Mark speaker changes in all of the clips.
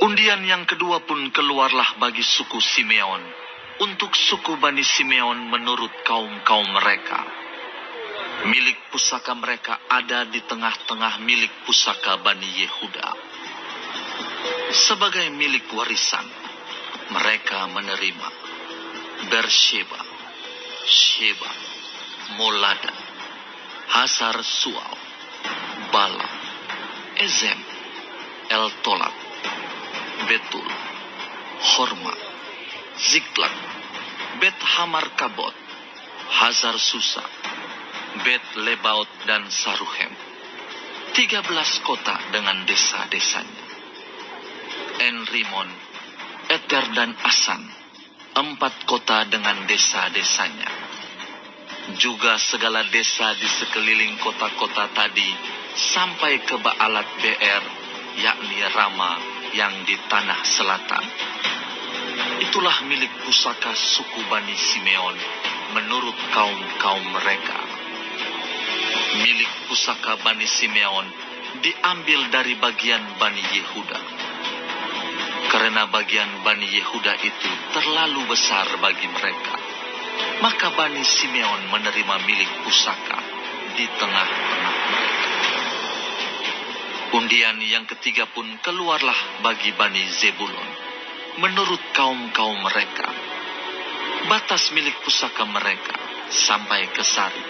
Speaker 1: Undian yang kedua pun keluarlah bagi suku Simeon. Untuk suku Bani Simeon menurut kaum-kaum mereka. Milik pusaka mereka ada di tengah-tengah milik pusaka Bani Yehuda. Sebagai milik warisan, mereka menerima Bersheba, Sheba, Molada, Hasar Sual, Bala, Ezem, El-Tolat, Betul, Horma, Ziklag, Bet Hamar Kabot, Hazar Susa, Bet Lebaot dan Saruhem. 13 kota dengan desa-desanya. En-Rimon, Eter dan Asan, 4 kota dengan desa-desanya. Juga segala desa di sekeliling kota-kota tadi sampai ke Baalat Beer, yakni Rama yang di tanah selatan. Itulah milik pusaka suku Bani Simeon menurut kaum-kaum mereka. Milik pusaka Bani Simeon diambil dari bagian Bani Yehuda. Karena bagian Bani Yehuda itu terlalu besar bagi mereka, maka Bani Simeon menerima milik pusaka di tengah-tengah mereka. Undian yang ketiga pun keluarlah bagi Bani Zebulon menurut kaum-kaum mereka. Batas milik pusaka mereka sampai ke Sari.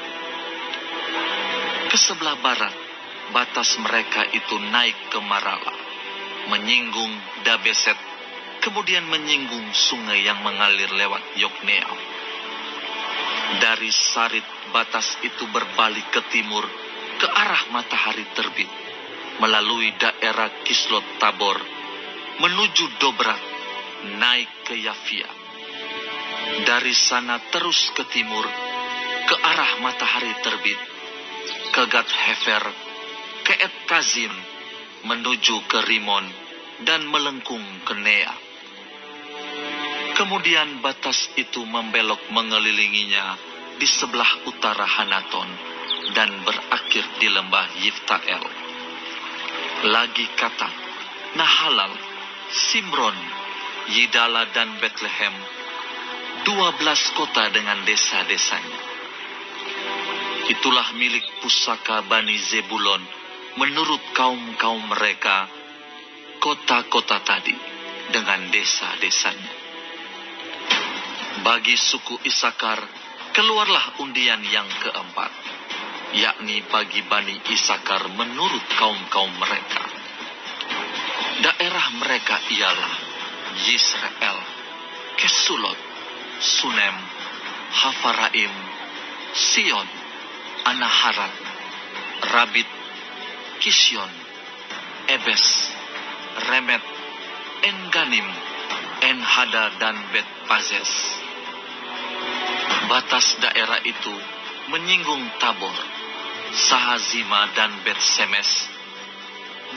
Speaker 1: Ke sebelah barat, batas mereka itu naik ke Marala, menyinggung Dabeset, kemudian menyinggung sungai yang mengalir lewat Yokneam. Dari Sarit, batas itu berbalik ke timur, ke arah matahari terbit, melalui daerah Kislot Tabor, menuju Dobrat, naik ke Yafia. Dari sana terus ke timur, ke arah matahari terbit, ke Gat Hefer, ke Et Kazim, menuju ke Rimon, dan melengkung ke Nea. Kemudian batas itu membelok mengelilinginya di sebelah utara Hanaton, dan berakhir di lembah Yiftael. Lagi kata, Nahalal, Simron, Yidala dan Bethlehem, 12 kota dengan desa-desanya. Itulah milik pusaka Bani Zebulon menurut kaum-kaum mereka, kota-kota tadi dengan desa-desanya. Bagi suku Isakar, keluarlah undian yang keempat, yakni bagi Bani Isakar menurut kaum-kaum mereka. Daerah mereka ialah Yisrael, Kesulot, Sunem, Hafaraim, Sion, Anaharat, Rabit, Kisyon, Ebes, Remet, En-Ganim, En-Hada dan Bet-Pazes. Batas daerah itu menyinggung Tabor, Sahazima dan Bet-Semes,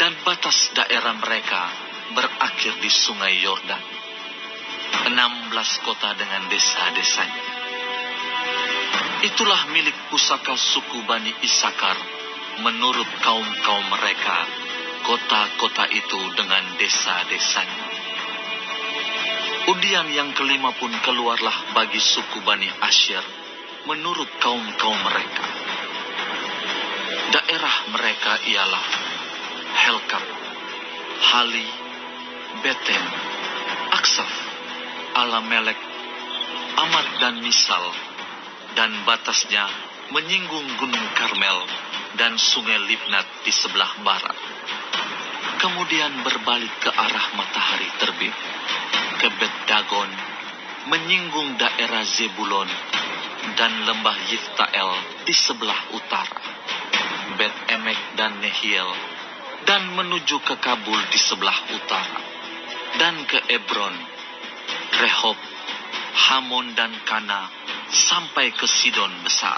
Speaker 1: dan batas daerah mereka berakhir di sungai Yordan. 16 kota dengan desa-desanya. Itulah milik pusaka suku Bani Isakar menurut kaum-kaum mereka, kota-kota itu dengan desa-desanya. Undian yang kelima pun keluarlah bagi suku Bani Asyer menurut kaum-kaum mereka. Daerah mereka ialah Helkat, Hali, Beten, Aksaf, Alamelek, Amat dan Misal, dan batasnya menyinggung Gunung Karmel dan Sungai Libnat di sebelah barat. Kemudian berbalik ke arah matahari terbit, ke Bet-Dagon, menyinggung daerah Zebulon, dan lembah Yiftael di sebelah utara, Bet-Emek dan Nehiel, dan menuju ke Kabul di sebelah utara, dan ke Ebron, Rehob, Hamon dan Kana, sampai ke Sidon besar.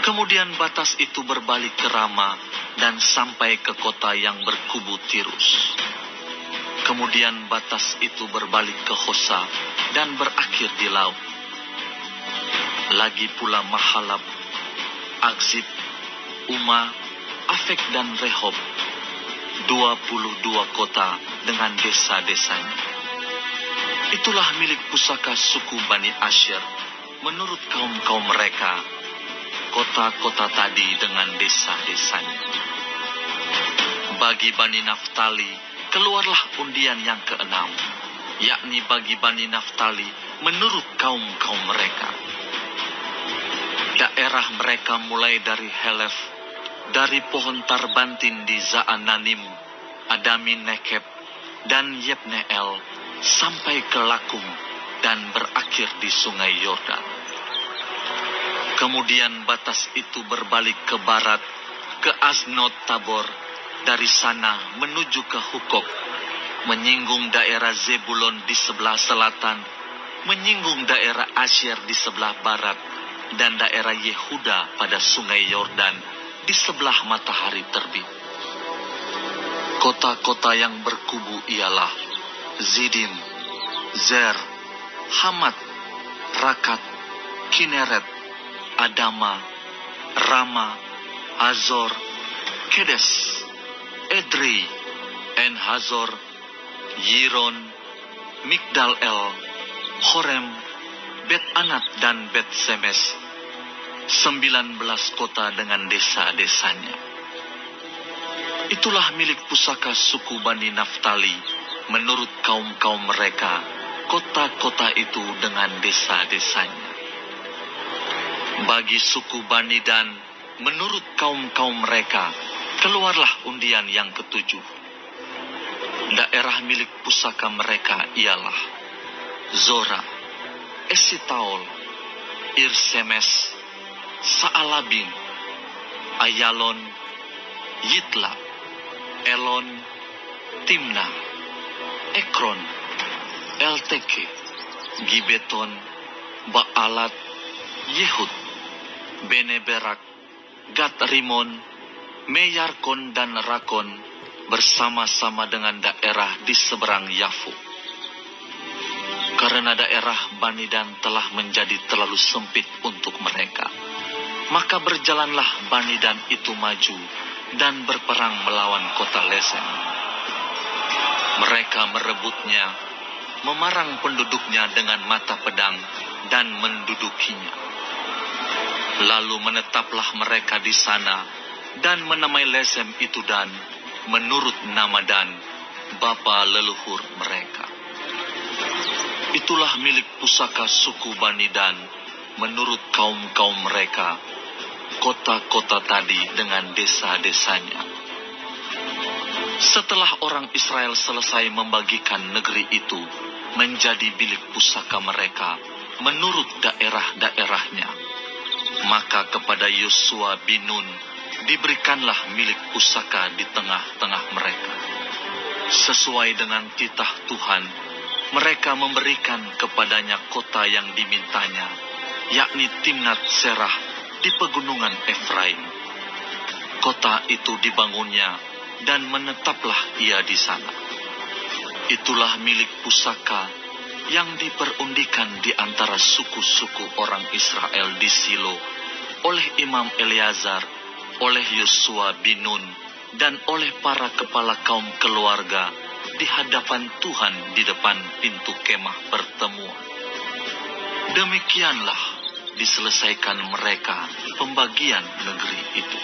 Speaker 1: Kemudian batas itu berbalik ke Rama dan sampai ke kota yang berkubu Tirus. Kemudian batas itu berbalik ke Hosa dan berakhir di laut. Lagi pula Mahalab, Akzib, Uma, Afek dan Rehob, 22 kota dengan desa-desanya. Itulah milik pusaka suku Bani Asyer menurut kaum-kaum mereka, kota-kota tadi dengan desa-desanya. Bagi Bani Naftali, keluarlah undian yang keenam, yakni bagi Bani Naftali menurut kaum-kaum mereka. Daerah mereka mulai dari Helef, dari pohon Tarbantin di Zaananim, Adami Nekeb, dan Yebneel, sampai ke Lakum, dan berakhir di sungai Yordan. Kemudian batas itu berbalik ke barat, ke Asnot Tabor, dari sana menuju ke Hukok, menyinggung daerah Zebulon di sebelah selatan, menyinggung daerah Asyer di sebelah barat, dan daerah Yehuda pada sungai Yordan di sebelah matahari terbit. Kota-kota yang berkubu ialah Zidim, Zer, Hamat, Rakat, Kineret, Adama, Rama, Hazor, Kedes, Edrei, En-Hazor, Yiron, Migdal-El, Horem, Bet-Anat dan Bet-Semes, 19 kota dengan desa-desanya. Itulah milik pusaka suku Bani Naftali menurut kaum-kaum mereka, kota-kota itu dengan desa-desanya. Bagi suku Bani Dan, menurut kaum-kaum mereka, keluarlah undian yang ketujuh. Daerah milik pusaka mereka ialah Zora, Esitaol, Irsemes, Saalabin, Ayalon, Yitla, Elon, Timna, Ekron, Elteke, Gibeton, Baalat, Yehud, Beneberak, Gat Rimon, Meyarkon dan Rakon bersama-sama dengan daerah di seberang Yafu. Karena daerah Bani Dan telah menjadi terlalu sempit untuk mereka, maka berjalanlah Bani Dan itu maju dan berperang melawan kota Lesem. Mereka merebutnya, memarang penduduknya dengan mata pedang dan mendudukinya. Lalu menetaplah mereka di sana dan menamai Lesem itu Dan, menurut nama Dan, bapa leluhur mereka. Itulah milik pusaka suku Bani Dan menurut kaum-kaum mereka, kota-kota tadi dengan desa-desanya. Setelah orang Israel selesai membagikan negeri itu menjadi milik pusaka mereka menurut daerah-daerahnya, maka kepada Yosua bin Nun diberikanlah milik pusaka di tengah-tengah mereka. Sesuai dengan titah Tuhan, mereka memberikan kepadanya kota yang dimintanya, yakni Timnat Serah di pegunungan Efraim. Kota itu dibangunnya dan menetaplah ia di sana. Itulah milik pusaka yang diperundikan di antara suku-suku orang Israel di Silo oleh Imam Eleazar, oleh Yosua bin Nun, dan oleh para kepala kaum keluarga di hadapan Tuhan di depan pintu kemah pertemuan. Demikianlah diselesaikan mereka pembagian negeri itu.